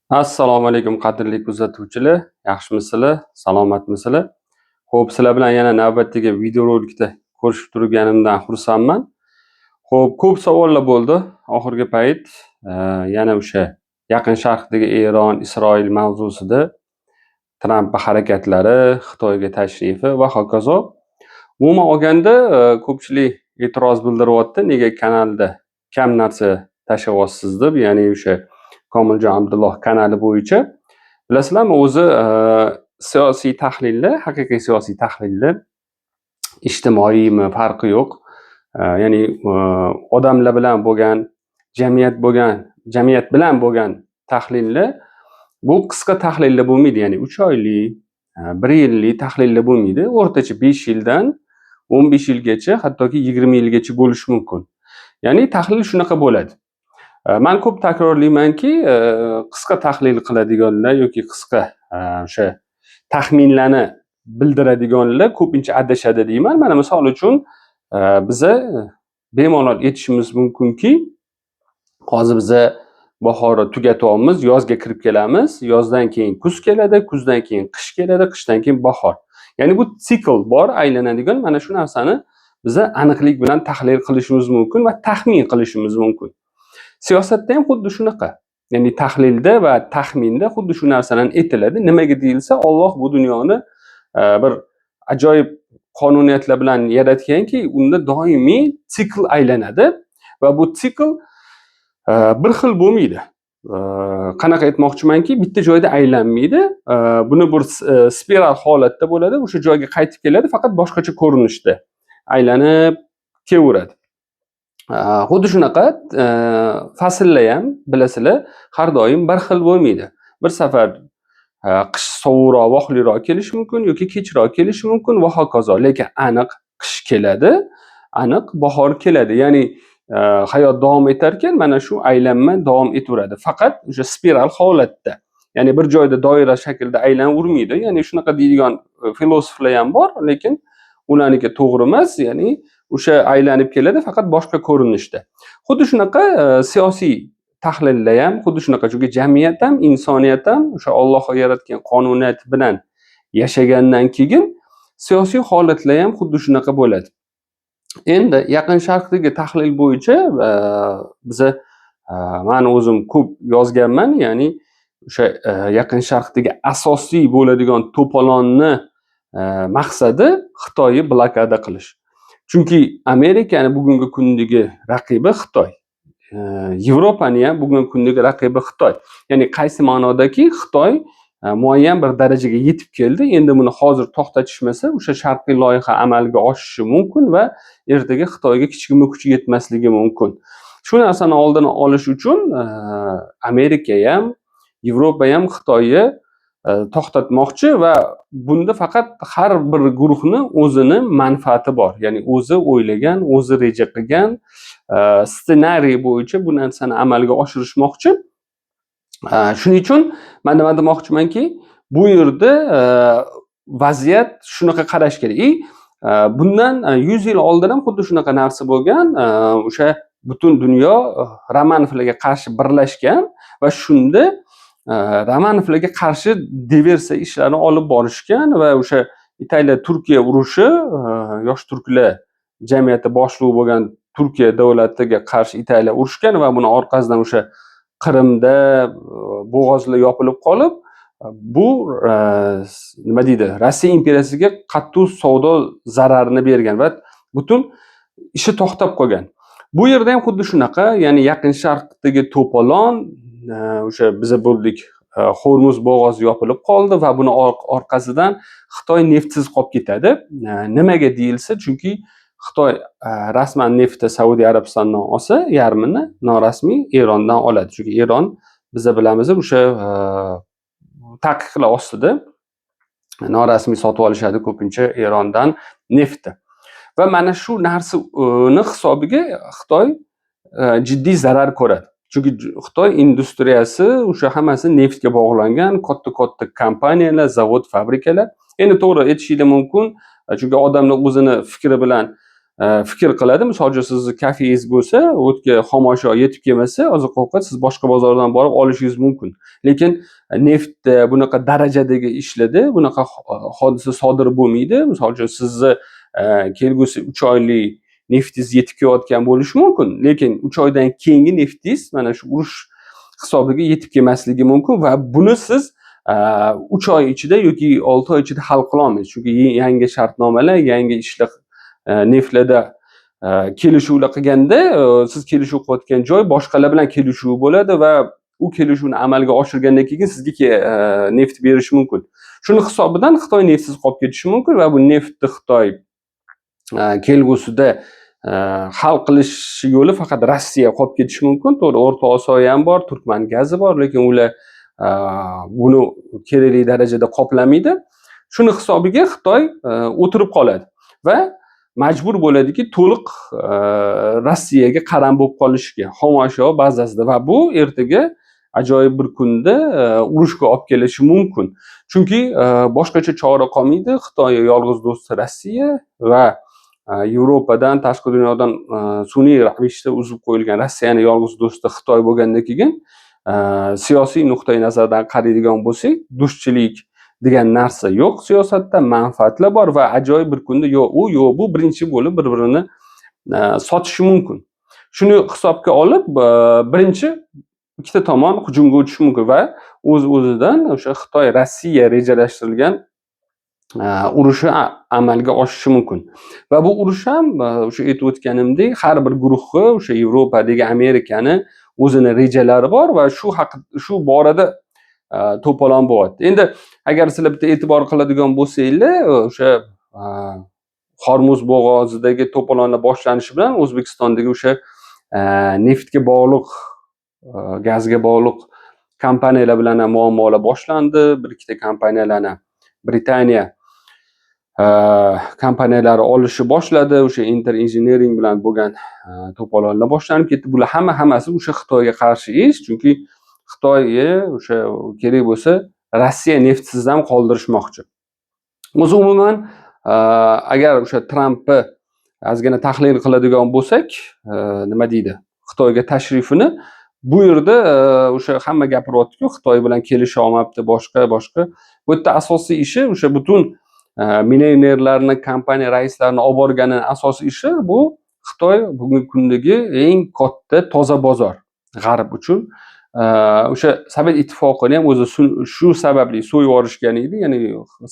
Assalomu alaykum qadrli kuzatuvchilar. Yaxshimisizlar? Salomatmisizlar? Xo'p, sizlar bilan yana navbatdagi videorolikda ko'rishib turganimdan xursandman. Xo'p, ko'p savollar bo'ldi oxirgi payt. Yana o'sha Yaqin Sharqdagi Eron, Isroil mavzusida Trampning harakatlari, Xitoyga tashrifi va hokazo. Umuman olganda, ko'pchilik e'tiroz bildiryapti, nega kanalda kam narsa tashlayapsiz deb, ya'ni o'sha Komiljon Abdulloh kanali bo'yicha. Bilasizlarmi, o'zi siyosiy tahlillar, haqiqiy siyosiy tahlillar ijtimoiymi farqi yo'q. Ya'ni odamlar bilan bo'lgan, jamiyat bilan bo'lgan tahlillar bu qisqa tahlillar bo'lmaydi, ya'ni 3 oylik, 1 yillik tahlillar bo'lmaydi. O'rtacha 5 yildan 15 yilgacha, hattoki 20 yilgacha bo'lishi mumkin. Ya'ni tahlil shunaqa bo'ladi. Men ko'p takrorlaymanki, qisqa tahlil qiladiganlar yoki qisqa o'sha taxminlarni bildiradiganlar ko'pincha adashadi deyman. Mana misol uchun, biza bemalol aytishimiz mumkinki, hozir biza bahorni tugatyapmiz, yozga kirib kelamiz, yozdan keyin kuz keladi, kuzdan keyin qish keladi, qishdan keyin bahor. Ya'ni bu sikl bor, aylanadigan. Mana shu narsani biza aniqlik bilan tahlil qilishimiz mumkin va taxmin qilishimiz mumkin. Siyosatda ham xuddi shunaqa. Ya'ni tahlilda va taxminda xuddi shu narsalar aytiladi. Nimaga deyilsa, Alloh bu dunyoni bir ajoyib qonuniyatlar bilan yaratganki, unda doimiy sikl aylanadi va bu sikl bir xil bo'lmaydi. Qanaqa aytmoqchimanki, bitta joyda aylanmaydi. Buni bir spiral holatda bo'ladi, o'sha joyga qaytib keladi, faqat boshqacha ko'rinishda aylanib kelaveradi. Xuddi shunaqa fasllar ham bilasizlar, har doim bir xil bo'lmaydi. Bir safar qish sovuqroq, vohliroq kelishi mumkin yoki kechroq kelishi mumkin va hokazo. Lekin aniq qish keladi, aniq bahor keladi. Ya'ni hayot davom etarkan, mana shu aylanma davom etaveradi. Faqat o'sha spiral holatda. Ya'ni bir joyda doira shaklida aylanavermaydi. Ya'ni shunaqa deydigan filosoflar ham bor, lekin ularniki to'g'ri emas. Ya'ni o'sha aylanib keladi, faqat boshqa ko'rinishda. Xuddi shunaqa siyosiy tahlillar ham xuddi shunaqa, chunki jamiyat ham, insoniyat ham o'sha Alloh yaratgan qonuniyat bilan yashagandan keyin siyosiy holatlar ham xuddi shunaqa bo'ladi. Endi Yaqin Sharqdagi tahlil bo'yicha biza men o'zim ko'p yozganman, ya'ni o'sha Yaqin Sharqdagi asosiy bo'ladigan to'polonni maqsadi Xitoyni blokada qilish. Chunki Amerikani bugungi kundagi raqibi Xitoy. Yevropani ham bugungi kundagi raqibi Xitoy. Ya'ni qaysi ma'nodaki, Xitoy muayyan bir darajaga yetib keldi. Endi buni hozir to'xtatishmasa, o'sha sharqiy loyiha amalga oshishi mumkin va ertaga Xitoyga kichkina kuch yetmasligi mumkin. Shu narsani oldini olish uchun Amerika ham, Yevropa ham Xitoyni to'xtatmoqchi va bunda faqat har bir guruhni o'zini manfaati bor. Ya'ni o'zi o'ylagan, o'zi reja qilgan ssenariy bo'yicha bu narsani amalga oshirishmoqchi. Shuning uchun men nima demoqchimanki, bu yerda vaziyat shunaqa qarash kerak. Bundan 100 yil oldin ham xuddi shunaqa narsa bo'lgan. O'sha butun dunyo Romanovlarga qarshi birlashgan va shunda Romanovlarga qarshi diversiya ishlarini olib borishgan va o'sha Italiya Turkiya urushi, yosh turklar jamiyati boshlig'i bo'lgan Turkiya davlatiga qarshi Italiya urushgan va buni orqasidan o'sha Qrimda bo'g'ozlar yopilib qolib, bu nima deydi, Rossiya imperiyasiga qattiq savdo zararini bergan va butun ishi to'xtab qolgan. Bu yerda ham xuddi shunaqa, ya'ni Yaqin Sharqdagi to'polon o'sha biza bo'ldik, Hormuz bo'g'ozi yopilib qoldi va buni orqasidan Xitoy neftsiz qolib ketadi. Nimaga deyilsa, chunki Xitoy rasman neftni Saudiya Arabistondan olsa, yarmini norasmiy Erondan oladi. Chunki Eron, biza bilamiz, o'sha taqiqlar ostida norasmiy sotib olishadi ko'pincha Erondan neftni. Va mana shu narsani hisobiga Xitoy jiddiy zarar ko'radi. Chunki Xitoy industriyasi o'sha hammasi neftga bog'langan, katta kompaniyalar, zavod, fabrikalar. Endi to'g'ri aytishingiz mumkin, chunki odamlar o'zini fikri bilan fikr qiladi. Misol uchun sizni kafengiz bo'lsa, o'tga xomashyo yetib kelmasa, oziq-ovqat siz boshqa bozordan borib olishingiz mumkin. Lekin neftda bunaqa darajadagi ishlarda bunaqa hodisa sodir bo'lmaydi. Misol uchun sizni kelgusi 3 oylik neftingiz yetib kelayotgan bo'lishi mumkin, lekin 3 oydan keyingi neftingiz mana shu urush hisobiga yetib kelmasligi mumkin va buni siz 3 oy ichida yoki 6 oy ichida hal qila olmaysiz. Chunki yangi shartnomalar, yangi ishlar neftlarda kelishuvlar qilganda siz kelishuv qilayotgan joy boshqalar bilan kelishuv bo'ladi va u kelishuvni amalga oshirgandan keyin sizga neft berishi mumkin. Shuni hisobidan Xitoy neftsiz qolib ketishi mumkin va bu neftni Xitoy kelgusida hal qilish yo'li faqat Rossiya qolib ketishi mumkin. To'g'ri, O'rta Osiyo ham bor, Turkman gazi bor, lekin ular buni kerakli darajada qoplamaydi. Shuni hisobiga Xitoy o'tirib qoladi va majbur bo'ladiki, to'liq Rossiyaga qaram bo'lib qolishga, xomashyo bazasida va bu ertaga ajoyib bir kunda urushga olib kelishi mumkin. Chunki boshqacha chora qolmaydi. Xitoy yolg'iz do'sti Rossiya va Yevropadan, tashqi dunyodan sun'iy ravishda uzib qo'yilgan Rossiyani yolg'iz do'sti Xitoy bo'lgandan keyin siyosiy nuqtai nazardan qaraydigan bo'lsak, do'stchilik degan narsa yo'q siyosatda, manfaatlar bor va ajoyib bir kunda yo u yo bu birinchi bo'lib bir-birini sotishi mumkin. Shuni hisobga olib, birinchi ikkita tomon hujumga o'tishi mumkin va o'z-o'zidan o'sha Xitoy Rossiya rejalashtirilgan urushi amalga oshishi mumkin. Va bu urush ham o'sha aytib o'tganimdek, har bir guruhga o'sha Yevropadagi Amerikani o'zini rejalari bor va shu borada to'polon bo'lyapti. Endi agar sizlar bitta e'tibor qiladigan bo'lsanglar, o'sha Hormuz bo'g'ozidagi to'polonlar boshlanishi bilan O'zbekistondagi o'sha neftga bog'liq, gazga bog'liq kompaniyalar bilan ham muammolar boshlandi. Bir ikkita kompaniyalarni Britaniya kompaniyalari olishni boshladi. O'sha Inter Engineering bilan bo'lgan to'polonlar boshlanib ketdi. Bular hammasi o'sha Xitoyga qarshi ish, chunki Xitoyga o'sha kerak bo'lsa Rossiya neftsiz ham qoldirishmoqchi. O'zi umuman agar o'sha Trampni ozgina tahlil qiladigan bo'lsak, nima deydi? Xitoyga tashrifini bu yerda o'sha hamma gapiryapti-ku, Xitoy bilan kelisha olmabdi, boshqa. Bu yerda asosiy ishi o'sha butun millionerlarni, kompaniya raislarini olib borgani asosiy ishi bu Xitoy bugungi kundagi eng katta toza bozor G'arb uchun. O'sha Sovet ittifoqini ham o'zi shu sababli so'yib yuborishgan edi. Ya'ni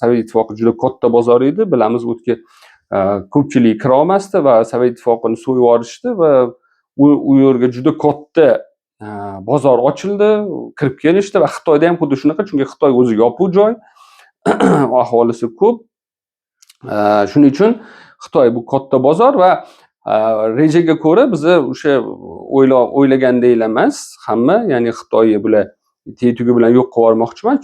Sovet ittifoqi juda katta bozor edi. Bilamiz, o'tga ko'pchilik kira olmasdi va Sovet ittifoqini so'yib yuborishdi va u yerga juda katta bozor ochildi, kirib kelishdi va Xitoyda ham xuddi shunaqa, chunki Xitoy o'zi yopiq joy, aholisi ko'p. Shuning uchun Xitoy bu katta bozor va rejaga ko'ra biz o'sha o'ylagandek emas hamma, ya'ni Xitoy bular tetugi bilan yo'q qilib yubormoqchiman.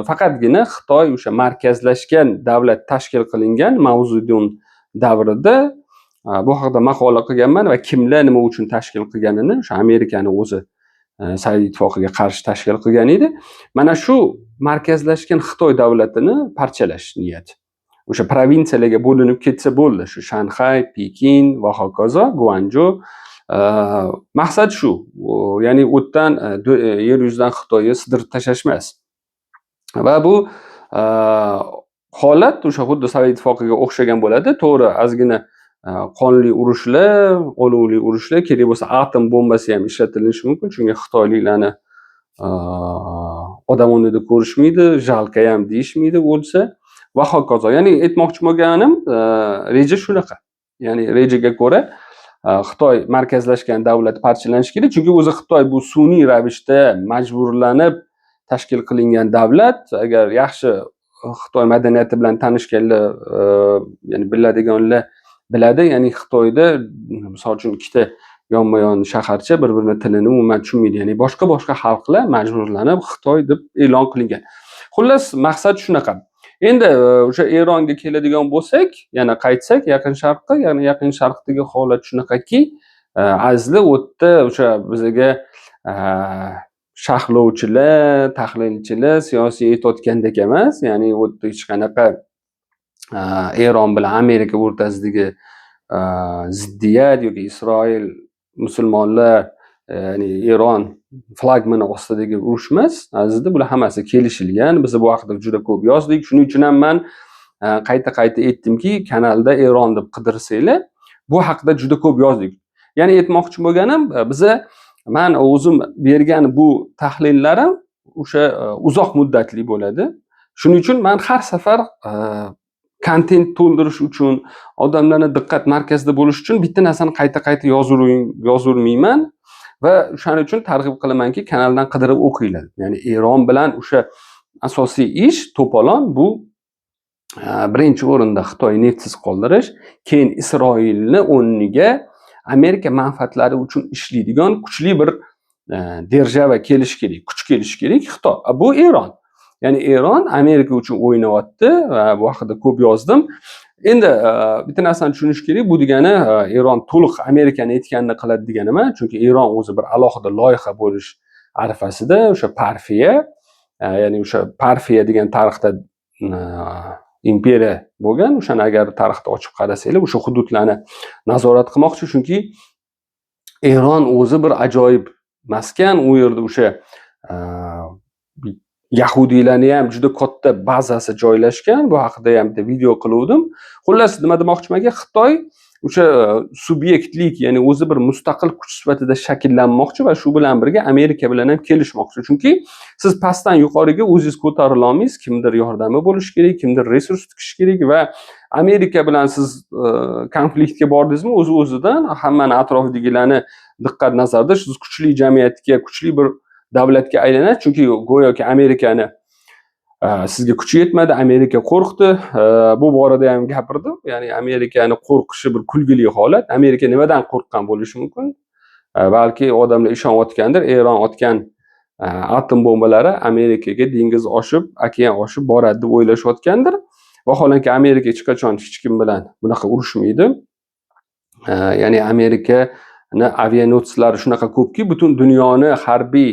Faqatgina Xitoy o'sha markazlashgan davlat tashkil qilingan Mao-Zedong davrida bu haqida maqola qilganman va kimlar nima uchun tashkil qilganini o'sha Amerikani o'zi Sovet ittifoqiga qarshi tashkil qilgan edi. Mana shu markazlashgan Xitoy davlatini parchalash niyati. O'sha provinsiyalarga bo'linib ketsa bo'ldi. Shu Shanxay, Pekin va hokazo, Guanzhou. Maqsad shu. Ya'ni o'tdan yer yuzidan Xitoyga sidirib tashlash emas. Va bu holat o'sha xuddi Sovet ittifoqiga o'xshagan bo'ladi. To'g'ri, ozgina qonli urushlar, olovli urushlar, kerak bo'lsa atom bombasi ham ishlatilishi mumkin, chunki xitoyliklarni odam o'rnida ko'rishmaydi, jalka ham deyishmaydi o'lsa va hokazo. Ya'ni aytmoqchi bo'lganim, reja shunaqa. Ya'ni rejaga ko'ra Xitoy markazlashgan davlat parchalanishi kerak, chunki o'zi Xitoy bu sun'iy ravishda majburlanib tashkil qilingan davlat. Agar yaxshi Xitoy madaniyati bilan tanishganlar, ya'ni biladiganlar biladi, ya'ni Xitoyda misol uchun ikkita yonma-yon shaharcha bir-birini tilini umuman tushunmaydi. Ya'ni boshqa xalqlar majburlanib Xitoy deb e'lon qilingan. Xullas, maqsad shunaqa. Endi o'sha Eronga keladigan bo'lsak, yana qaytsak Yaqin Sharqqa, ya'ni Yaqin Sharqdagi holat shunaqaki, azli o'tda o'sha bizga sharhlovchilar, tahlilchilar siyosiy aytayotgandek emas. Ya'ni o'tda hech qanaqa Eron bilan Amerika o'rtasidagi ziddiyat yoki Isroil musulmonlar ya'ni Eron flagmani ostidagi urush emas. Azizda bular hammasi kelishilgan. Biz bu haqida juda ko'p yozdik. Shuning uchun ham men qayta aytdimki, kanalda Eron deb qidirsanglar, bu haqida juda ko'p yozdik. Ya'ni aytmoqchi bo'lganim, men o'zim bergan bu tahlillarim o'sha uzoq muddatli bo'ladi. Shuning uchun men har safar kontent to'ldirish uchun, odamlarni diqqat markazida bo'lish uchun bitta narsani qayta yozavermayman va o'shaning uchun targ'ib qilamanki, kanaldan qidirib o'qinglar. Ya'ni Eron bilan o'sha asosiy ish to'polon bu birinchi o'rinda Xitoy neftsiz qoldirish, keyin Isroilni o'rniga Amerika manfaatlari uchun ishlaydigan kuchli bir держава kelish kerak, kuch kelish kerak. Xitoy bu Eron. Ya'ni Eron Amerika uchun o'ynayapti va bu haqida ko'p yozdim. Endi bitta narsani tushunish kerak, bu degani Eron to'liq Amerikani aytganini qiladi degani emas, chunki Eron o'zi bir alohida loyiha bo'lish arafasida, o'sha Parfiya, ya'ni o'sha Parfiya degan tarixda imperiya bo'lgan. O'shani agar tarixda ochib qarasanglar, o'sha hududlarni nazorat qilmoqchi, chunki Eron o'zi bir ajoyib maskan, u yerda o'sha yahudiylarni ham juda katta bazasi joylashgan. Bu haqida ham bitta video qiluvdim. Xullas, nima demoqchimanki, Xitoy o'sha subyektlik, ya'ni o'zi bir mustaqil kuch sifatida shakllanmoqchi va shu bilan birga Amerika bilan ham kelishmoqchi. Chunki siz pastdan yuqoriga o'zingiz ko'tarila olmaysiz, kimdir yordami bo'lishi kerak, kimdir resurs tikish kerak va Amerika bilan siz konfliktga bordingizmi, o'z-o'zidan hammani atrofidagilarni diqqat nazarda siz kuchli jamiyatga, kuchli bir davlatga aylanadi. Chunki go'yoki Amerikani sizga kuchi yetmadi, Amerika qo'rqdi. Bu borada ham gapirdim. Ya'ni Amerikani qo'rqishi bir kulgili holat. Amerika nimadan qo'rqqan bo'lishi mumkin? Balki odamlar ishonayotgandir, Eron otgan atom bombalari Amerikaga dengiz oshib, okean oshib boradi deb o'ylashayotgandir. Vaholanki Amerika hech qachon hech kim bilan bunaqa urushmaydi. Ya'ni Amerikani avianotslari shunaqa ko'pki, butun dunyoni harbiy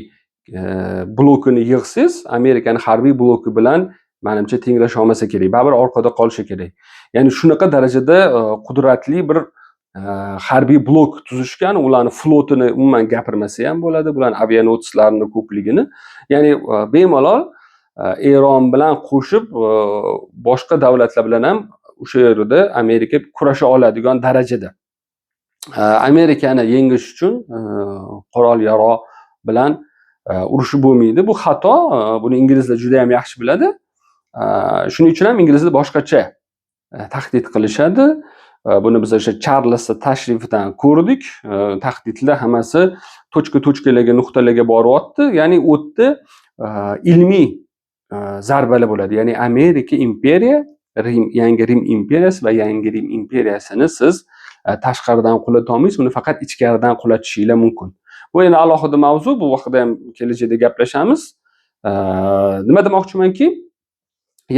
blokini yig'siz, Amerikani harbiy bloki bilan menimcha tenglasha olmasa kerak, baribir orqada qolishi kerak. Ya'ni shunaqa darajada qudratli bir harbiy blok tuzishgan, ularni flotini umuman gapirmasa ham bo'ladi, bularni avianotslarini ko'pligini. Ya'ni bemalol Eron bilan qo'shib boshqa davlatlar bilan ham o'sha yerda Amerika kurasha oladigan darajada. Amerikani yengish uchun qurol-yarog' bilan urushib bo'lmaydi. Bu xato. Buni inglizlar juda ham yaxshi biladi. Shuning uchun ham inglizlar boshqacha tahdid qilishadi. Buni biz o'sha Charles tashrifidan ko'rdik. Tahdidlar hammasi tochkalarga, nuqtalarga boryapti. Ya'ni u yerda ilmiy zarbalar bo'ladi. Ya'ni Amerika imperiya, yangi Rim imperiyasi va yangi Rim imperiyasini siz tashqaridan qulatolmaysiz, olmaysiz, uni faqat ichkaridan qulatishingiz mumkin. Bu endi alohida mavzu, bu haqida ham kelajakda gaplashamiz. Nima demoqchimanki,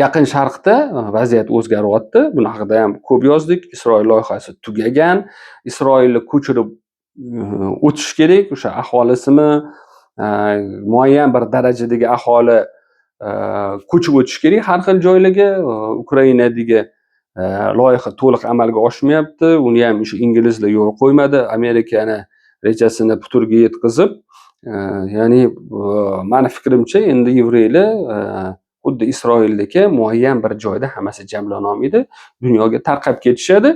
Yaqin Sharqda vaziyat o'zgaryapti. Buni haqida ham ko'p yozdik. Isroil loyihasi tugagan. Isroilni ko'chirib o'tish kerak. O'sha aholisini muayyan bir darajadagi aholi ko'chib o'tish kerak har xil joylarga. Ukrainadagi loyiha to'liq amalga oshmayapti. Uni ham o'sha inglizlar yo'l qo'ymadi. Amerikani rejasini puturga yetkazib, ya'ni meni fikrimcha endi yevreylar xuddi Isroildagi muayyan bir joyda hammasi jamlana olmaydi, dunyoga tarqab ketishadi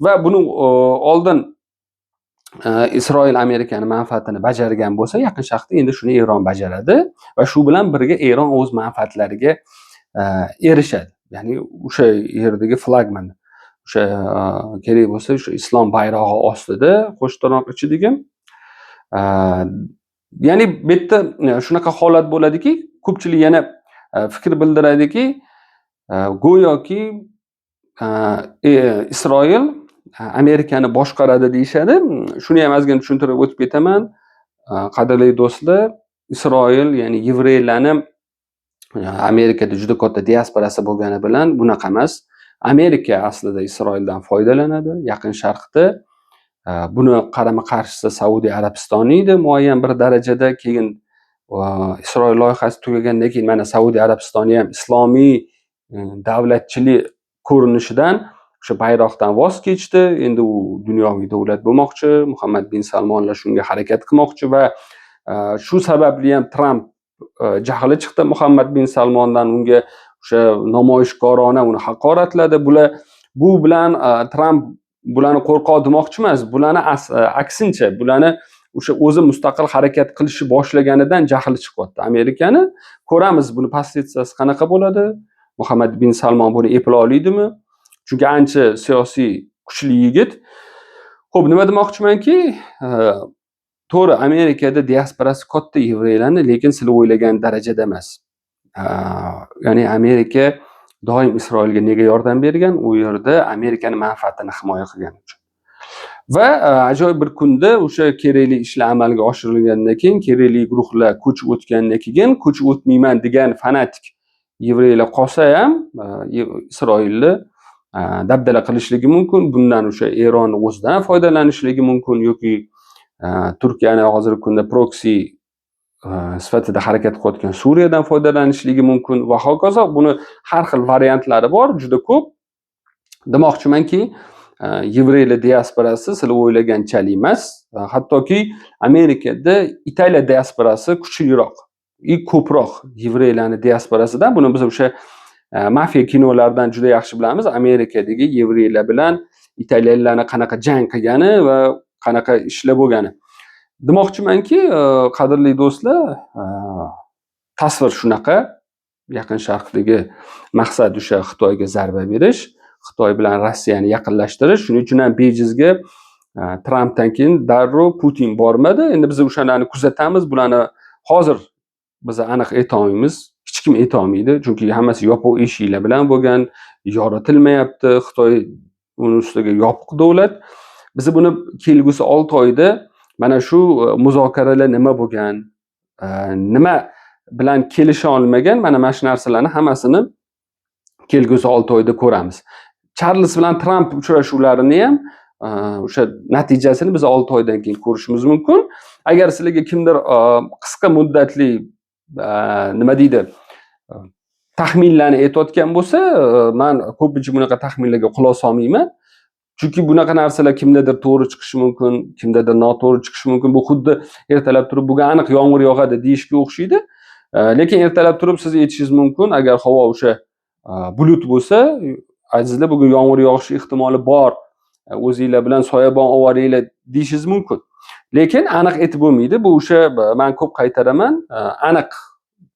va buni oldin Isroil Amerikani manfaatini bajargan bo'lsa, Yaqin Sharqda endi shuni Eron bajaradi va shu bilan birga Eron o'z manfaatlariga erishadi. Ya'ni o'sha yerdagi flagman, o'sha kerak bo'lsa o'sha islom bayrog'i ostida qo'shtirnoq ichidagi, ya'ni bu yerda shunaqa holat bo'ladiki, ko'pchilik yana fikr bildiradiki, go'yoki Isroil Amerikani boshqaradi deyishadi. Shuni ham ozgina tushuntirib o'tib ketaman. Qadrli do'stlar, Isroil, ya'ni yevreylarni Amerikada juda katta diasporasi bo'lgani bilan bunaqa emas. Amerika aslida Isroildan foydalanadi. Yaqin Sharqda buni qarama-qarshisi Saudiya Arabistoni edi muayyan bir darajada. Keyin Isroil loyihasi tugagandan keyin mana Saudiya Arabistoni ham islomiy davlatchilik ko'rinishidan o'sha bayroqdan voz kechdi. Endi u dunyoviy davlat bo'lmoqchi. Muhammad bin Salmonlar shunga harakat qilmoqchi va shu sababli ham Tramp jahli chiqdi Muhammad bin Salmondan, unga o'sha namoyishkorona uni haqoratladi. Bu bilan Tramp bularni qo'rqoq demoqchi emas. Bularni aksincha, bularni o'sha o'zi mustaqil harakat qilishni boshlaganidan jahli chiqyapti Amerikani. Ko'ramiz buni pozitsiyasi qanaqa bo'ladi. Muhammad bin Salmon buni eplay oladimi? Chunki ancha siyosiy kuchli yigit. Xo'p, nima demoqchimanki, to'g'ri, Amerikada diasporasi katta yevreylarni, lekin sizlar o'ylagan darajada emas. Ya'ni Amerika doim Isroilga nega yordam bergan? U yerda Amerikaning manfaatini himoya qilgani uchun. Va ajoyib bir kunda o'sha kerakli ishlar amalga oshirilgandan keyin, kerakli guruhlar ko'chib o'tgandan keyin, ko'chib o'tmayman degan fanatik yevreylar qolsa ham Isroilni dabdala qilishligi mumkin. Bundan o'sha Eron o'zidan foydalanishligi mumkin yoki Turkiyani hozirgi kunda proksi sifatida harakat qilayotgan Suriyadan foydalanishligi mumkin va hokazo. Buni har xil variantlari bor, juda ko'p. Demoqchimanki, yevreylar diasporasi sizlar o'ylaganchalik emas. Hattoki Amerikada Italiya diasporasi kuchliroq, ko'proq yevreylarning diasporasidan. Buni biz o'sha mafiya kinolaridan juda yaxshi bilamiz. Amerikadagi yevreylar bilan italyanlarning qanaqa jang qilgani va qanaqa ishlar bo'lgani. Demoqchimanki, qadrli do'stlar, tasvir shunaqa. Yaqin Sharqdagi maqsad o'sha Xitoyga zarba berish, Xitoy bilan Rossiyani yaqinlashtirish. Shuning uchun ham bejizga Trampdan keyin darrov Putin bormadi. Endi biz o'shalarni kuzatamiz. Bularni hozir biz aniq ayta olmaymiz. Hech kim ayta olmaydi, chunki hammasi yopiq eshiklar bilan bo'lgan, yoritilmayapti. Xitoy uning ustiga yopiq davlat. Biz buni kelgusi 6 oyda mana shu muzokaralar nima bo'lgan, nima bilan kelisha olmagan, mana shu narsalarni hammasini kelgusi 6 oyda ko'ramiz. Charles bilan Tramp uchrashuvlarini ham o'sha natijasini biz 6 oydan keyin ko'rishimiz mumkin. Agar sizlarga kimdir qisqa muddatli nima deydi, taxminlarni aytayotgan bo'lsa, men ko'pincha bunaqa taxminlarga quloq solmayman. Chunki bunaqa narsalar kimdadir to'g'ri chiqishi mumkin, kimdadir noto'g'ri chiqishi mumkin. Bu xuddi ertalab turib bugun aniq yomg'ir yog'adi deyishga o'xshaydi. Lekin ertalab turib siz aytishingiz mumkin, agar havo o'sha bulut bo'lsa, azizlar bugun yomg'ir yog'ishi ehtimoli bor. O'zingizlar bilan soyabon olinglar deyishingiz mumkin. Lekin aniq aytib bo'lmaydi. Bu o'sha men ko'p qaytaraman, aniq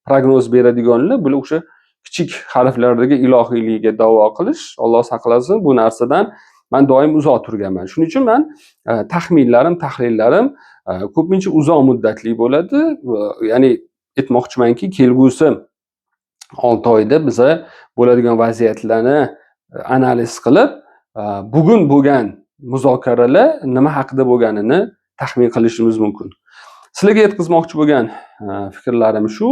prognoz beradiganlar bular o'sha kichik harflardagi ilohiylikka da'vo qilish. Alloh saqlasin, bu narsadan men doim uzoq turganman. Shuning uchun men taxminlarim, tahlillarim ko'pincha uzoq muddatli bo'ladi. Ya'ni aytmoqchimanki, kelgusi 6 oyda biza bo'ladigan vaziyatlarni analiz qilib, bugun bo'lgan muzokaralar nima haqida bo'lganini taxmin qilishimiz mumkin. Sizlarga yetkazmoqchi bo'lgan fikrlarim shu.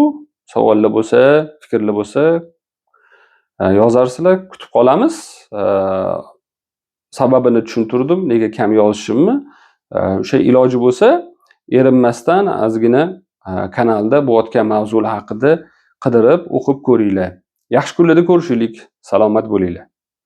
Savollar bo'lsa, fikrlar bo'lsa yozarsizlar, kutib qolamiz. Sababini tushuntirdim, nega kam yozishimni. O'sha iloji bo'lsa, erinmasdan ozgina kanalda bo'layotgan mavzular haqida qidirib, o'qib ko'ringlar. Yaxshi kunlarda ko'rishaylik. Salomat bo'linglar.